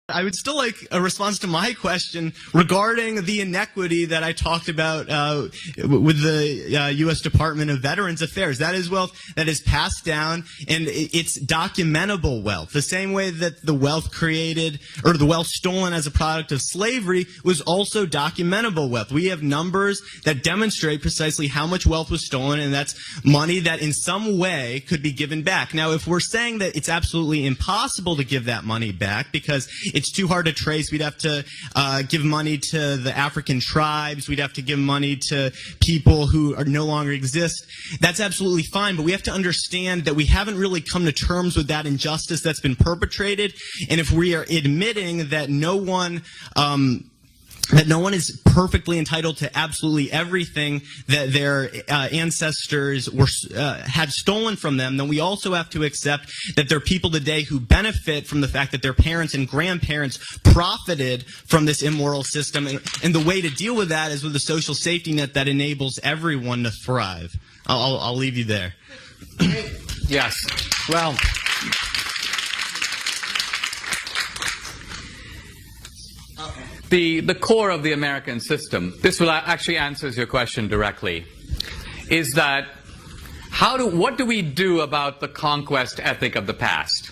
I would still like a response to my question regarding the inequity that I talked about with the U.S. Department of Veterans Affairs. That is wealth that is passed down, and it's documentable wealth. The same way that the wealth created, or the wealth stolen as a product of slavery, was also documentable wealth. We have numbers that demonstrate precisely how much wealth was stolen, and that's money that in some way could be given back. Now, if we're saying that it's absolutely impossible to give that money back because it's too hard to trace, we'd have to give money to the African tribes, we'd have to give money to people who are no longer exist. That's absolutely fine, but we have to understand that we haven't really come to terms with that injustice that's been perpetrated. And if we are admitting that no one is perfectly entitled to absolutely everything that their ancestors had stolen from them, then we also have to accept that there are people today who benefit from the fact that their parents and grandparents profited from this immoral system. And the way to deal with that is with a social safety net that enables everyone to thrive. I'll leave you there. Yes. Well, the core of the American system, this will actually answers your question directly, is that what do we do about the conquest ethic of the past?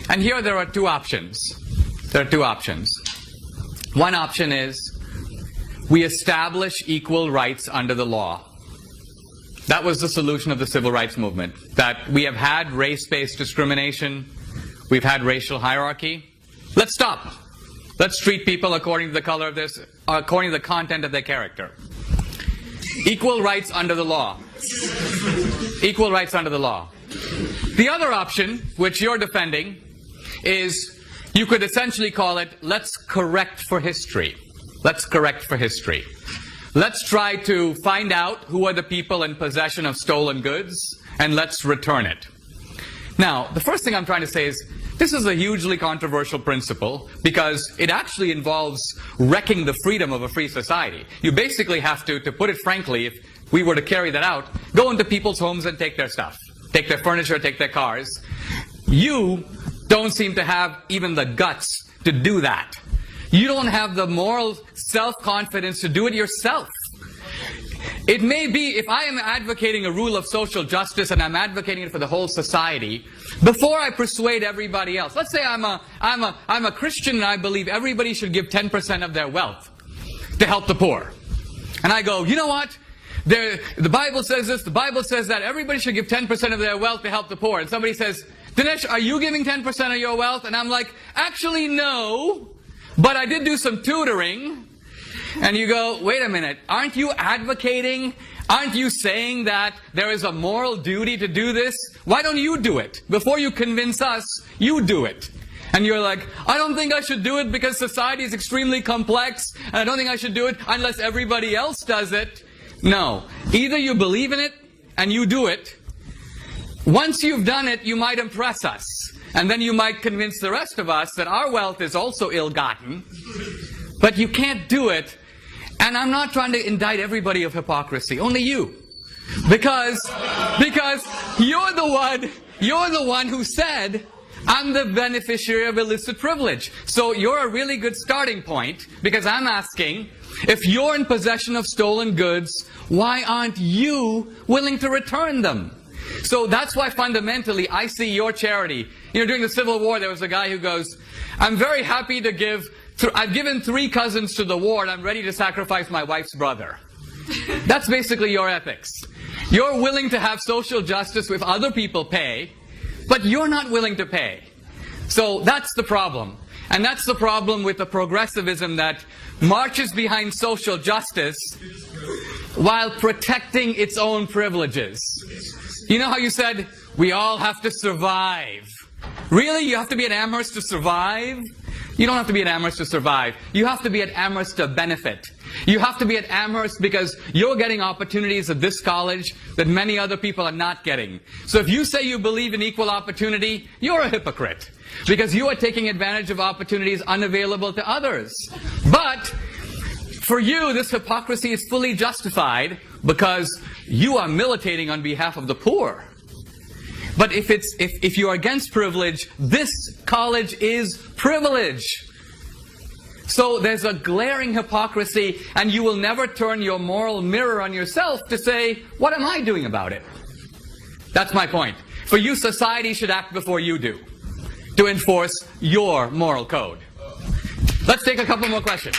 And here there are two options. There are two options. One option is we establish equal rights under the law. That was the solution of the civil rights movement, that we have had race-based discrimination, we've had racial hierarchy. Let's stop. Let's treat people according to the color of this, according to the content of their character. Equal rights under the law. Equal rights under the law. The other option, which you're defending, is you could essentially call it, let's correct for history. Let's correct for history. Let's try to find out who are the people in possession of stolen goods, and let's return it. Now, the first thing I'm trying to say is, this is a hugely controversial principle because it actually involves wrecking the freedom of a free society. You basically have to put it frankly, if we were to carry that out, go into people's homes and take their stuff. Take their furniture, take their cars. You don't seem to have even the guts to do that. You don't have the moral self-confidence to do it yourself. It may be, if I am advocating a rule of social justice and I'm advocating it for the whole society, before I persuade everybody else, let's say I'm a Christian and I believe everybody should give 10% of their wealth to help the poor. And I go, you know what? The Bible says this, the Bible says that, everybody should give 10% of their wealth to help the poor. And somebody says, Dinesh, are you giving 10% of your wealth? And I'm like, actually no, but I did do some tutoring. And you go, wait a minute, aren't you advocating, aren't you saying that there is a moral duty to do this? Why don't you do it? Before you convince us, you do it. And you're like, I don't think I should do it because society is extremely complex, and I don't think I should do it unless everybody else does it. No. Either you believe in it and you do it. Once you've done it, you might impress us. And then you might convince the rest of us that our wealth is also ill-gotten. But you can't do it. And I'm not trying to indict everybody of hypocrisy, only you. Because you're the one who said, I'm the beneficiary of illicit privilege. So you're a really good starting point, because I'm asking, if you're in possession of stolen goods, why aren't you willing to return them? So that's why fundamentally I see your charity. You know, during the Civil War, there was a guy who goes, I'm very happy to give, I've given 3 cousins to the war and I'm ready to sacrifice my wife's brother. That's basically your ethics. You're willing to have social justice if other people pay, but you're not willing to pay. So that's the problem. And that's the problem with the progressivism that marches behind social justice while protecting its own privileges. You know how you said, we all have to survive. Really? You have to be at Amherst to survive? You don't have to be at Amherst to survive. You have to be at Amherst to benefit. You have to be at Amherst because you're getting opportunities at this college that many other people are not getting. So if you say you believe in equal opportunity, you're a hypocrite. Because you are taking advantage of opportunities unavailable to others. But for you, this hypocrisy is fully justified because you are militating on behalf of the poor. But if you are against privilege, this college is privilege. So there's a glaring hypocrisy, and you will never turn your moral mirror on yourself to say, what am I doing about it? That's my point. For you, society should act before you do, to enforce your moral code. Let's take a couple more questions.